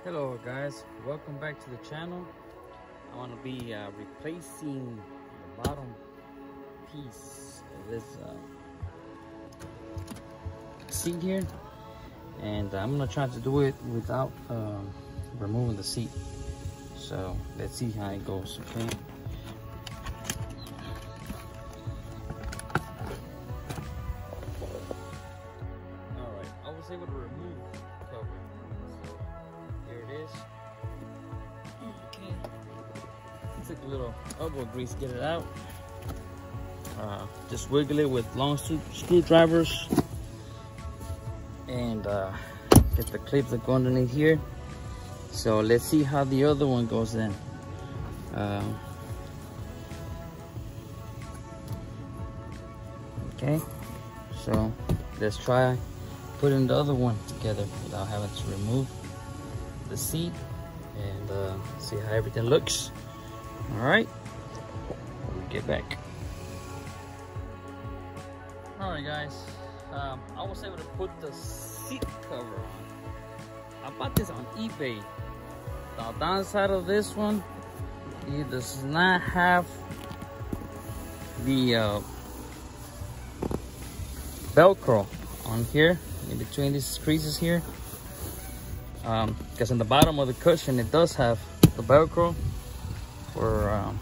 Hello guys, welcome back to the channel. I want to be replacing the bottom piece of this seat here, and I'm gonna try to do it without removing the seat. So let's see how it goes. Okay, all right, I was able to remove the cover. Here it is. Okay. Took a little elbow grease to get it out. Just wiggle it with long screwdrivers and get the clips that go underneath here. So let's see how the other one goes then. Okay, so let's try putting the other one together without having to remove the seat and see how everything looks. All right, we'll get back. All right guys, I was able to put the seat cover on. I bought this on eBay. The downside of this one, it does not have the Velcro on here in between these creases here. Because in the bottom of the cushion it does have the Velcro for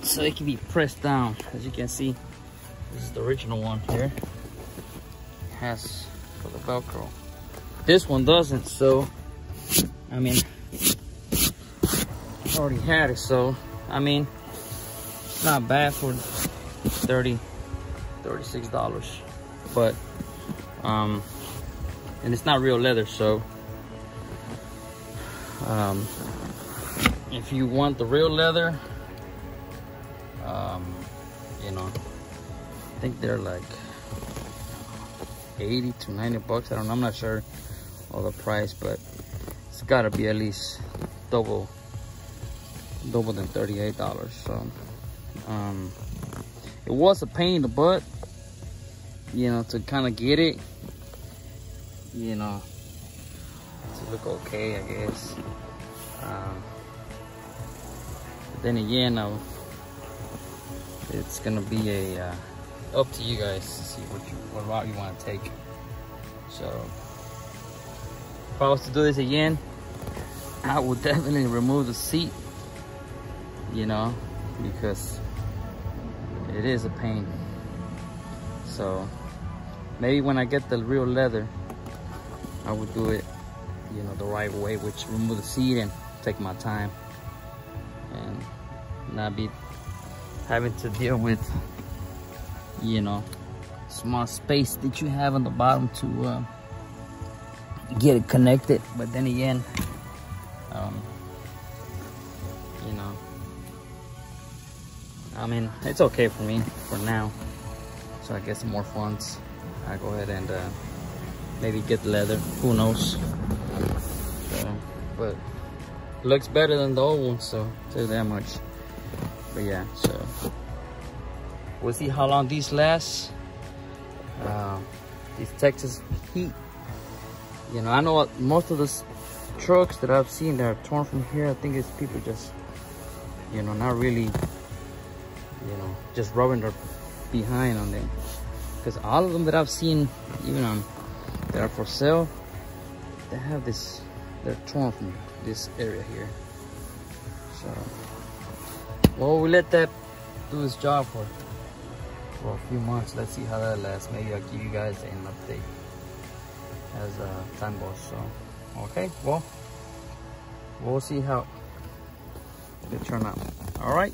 so it can be pressed down. As you can see, this is the original one here. It has for the Velcro. This one doesn't, so I mean, I already had it, so I mean, it's not bad for $36, but and it's not real leather, so if you want the real leather, you know, I think they're like 80 to 90 bucks. I don't know, I'm not sure of the price, but it's gotta be at least double than $38. So it was a pain in the butt, you know, to kind of get it, you know, to look okay, I guess. But then again, it's gonna be a up to you guys to see what route you want to take. So if I was to do this again, I would definitely remove the seat, you know, because it is a pain. So maybe when I get the real leather, I would do it, you know, the right way, which remove the seat and take my time and not be having to deal with, you know, small space that you have on the bottom to get it connected. But then again, you know, I mean, it's okay for me for now. So I get some more funds, I go ahead and maybe get the leather, who knows. So, but looks better than the old one, so I'll tell you that much. But yeah, so we'll see how long these last. These Texas heat, you know, I know most of the trucks that I've seen that are torn from here, I think it's people just, you know, not really, you know, just rubbing their behind on them. Because all of them that I've seen, even on that are for sale, they have this, they're torn from this area here. So, well, we let that do its job for a few months. Let's see how that lasts. Maybe I'll give you guys an update as time goes. So, okay, well, we'll see how it turn out. All right.